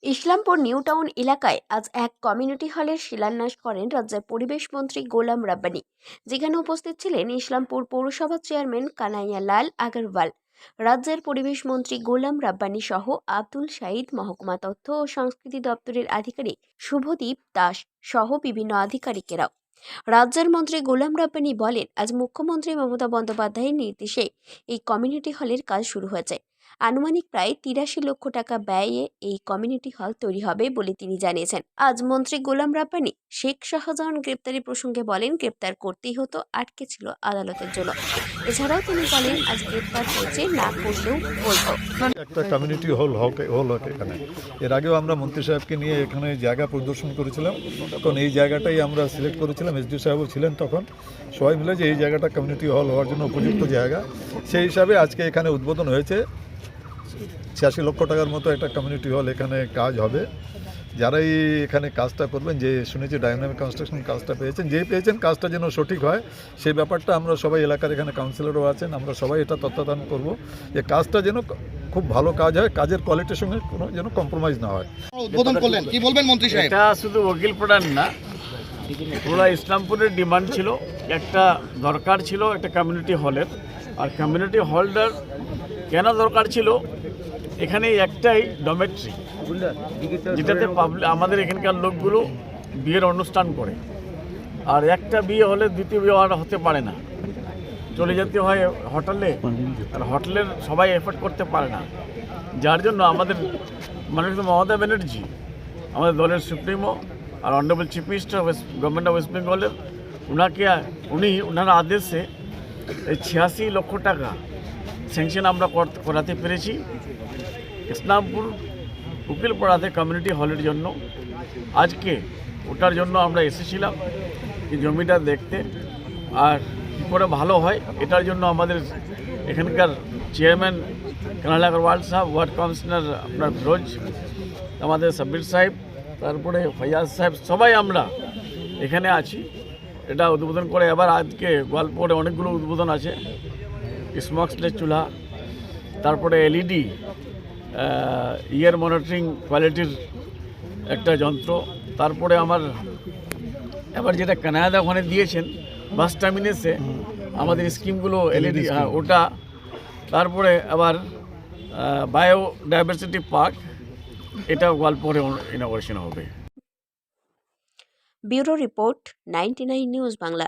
Islampur new town এলাকায় আজ এক কমিউনিটি হলের শিলান্যাস করেন রাজ্যের পরিবেশ মন্ত্রী গোলাম রাব্বানী, যেখানে উপস্থিত ছিলেন ইসলামপুর পৌরসভা চেয়ারম্যান কানাইয়া লাল আগরওয়াল, রাজ্যের পরিবেশ মন্ত্রী গোলাম রাব্বানী সহ আব্দুল শাহিদ, মহকুমা তথ্য ও সংস্কৃতি দপ্তরের আধিকারিক শুভদীপ দাস সহ বিভিন্ন আধিকারিকেরাও। রাজ্যের মন্ত্রী গোলাম রাব্বানী বলেন, আজ মুখ্যমন্ত্রী মমতা বন্দ্যোপাধ্যায়ের নির্দেশে এই কমিউনিটি হলের কাজ শুরু হয়েছে। আনুমানিক প্রায় ৮৩ লক্ষ টাকা ব্যয়ে এই কমিউনিটি হল তৈরি হবে বলে তিনি জানিয়েছেন। আজ মন্ত্রী গোলাম রাব্বানী শেখ শাহজাহান গ্রেপ্তারি প্রসঙ্গে বলেন, গ্রেপ্তার করতেই হতো, আটকে ছিল আদালতের জন্য। এছাড়াও তিনি বলেন, আজ গ্রেপ্তার হয়েছে, না করলেও বলতো। একটা কমিউনিটি হল এখানে এর আগেও আমরা মন্ত্রী সাহেবকে নিয়ে এখানে জায়গা পরিদর্শন করেছিলাম। তখন এই জায়গাটাই আমরা সিলেক্ট করেছিলাম, এসডি সাহেবও ছিলেন তখন, সবাই মিলে যে এই জায়গাটা কমিউনিটি হল হওয়ার জন্য উপযুক্ত জায়গা, সেই হিসাবে আজকে এখানে উদ্বোধন হয়েছে। ৮৬ লক্ষ টাকার মতো একটা কমিউনিটি হল এখানে কাজ হবে। যারাই এখানে কাজটা করবেন, যে শুনেছি ডায়নামিক কনস্ট্রাকশন কাজটা পেয়েছেন, যেই পেয়েছেন কাজটা যেন সঠিক হয় সেই ব্যাপারটা আমরা সবাই এলাকার এখানে কাউন্সিলরও আছেন, আমরা সবাই এটা তত্ত্বাবধান করব যে কাজটা যেন খুব ভালো কাজ হয়, কাজের কোয়ালিটির সঙ্গে কোনো যেন কম্প্রোমাইজ না হয়। উদ্বোধন করলেন, কি বলবেন মন্ত্রী সাহেব? এটা শুধু ওকিলপাড়ার না, পুরো ইসলামপুরের ডিমান্ড ছিল, একটা দরকার ছিল একটা কমিউনিটি হলের। আর কমিউনিটি হলটার কেন দরকার ছিল, এখানে একটাই ডরমেটরি, যেটাতে আমাদের এখানকার লোকগুলো বিয়ের অনুষ্ঠান করে। আর একটা বিয়ে হলে দ্বিতীয় বিয়ে আর হতে পারে না, চলে যেতে হয় হোটেলে, আর হোটেলের সবাই এফোর্ড করতে পারে না। যার জন্য আমাদের মাননীয় মমতা ব্যানার্জি, আমাদের দলের সুপ্রিমো আর honourable chief minister government of West বেঙ্গলের, ওনার আদেশে এই ৮৬ লক্ষ টাকা স্যাংশন আমরা করাতে পেরেছি ইসলামপুর উকিলপাড়াতে কমিউনিটি হলের জন্য। আজকে ওটার জন্য আমরা এসেছিলাম এই জমিটা দেখতে, আর কী করে ভালো হয় এটার জন্য আমাদের এখানকার চেয়ারম্যান কানাইয়া আগরওয়াল সাহেব, ওয়ার্ড কাউন্সিলর আপনার ফিরোজ, আমাদের সাব্বির সাহেব, তারপরে ফয়াজ সাহেব, সবাই আমরা এখানে আছি এটা উদ্বোধন করে। এবার আজকে গোয়ালপুরে অনেকগুলো উদ্বোধন আছে, স্মোকলেস চুলা, তারপরে এলইডি ইয়ার মনিটরিং কোয়ালিটির একটা যন্ত্র, তারপরে এবার যেটা কানাইয়া ওখানে দিয়েছেন বাস টার্মিনাসে আমাদের স্কিমগুলো এলইডি, ওটা, তারপরে আবার বায়োডাইভার্সিটি পার্ক, এটা গোয়ালপুরে ইনঅগ্রেশন হবে। Bureau report, 99 news Bangla.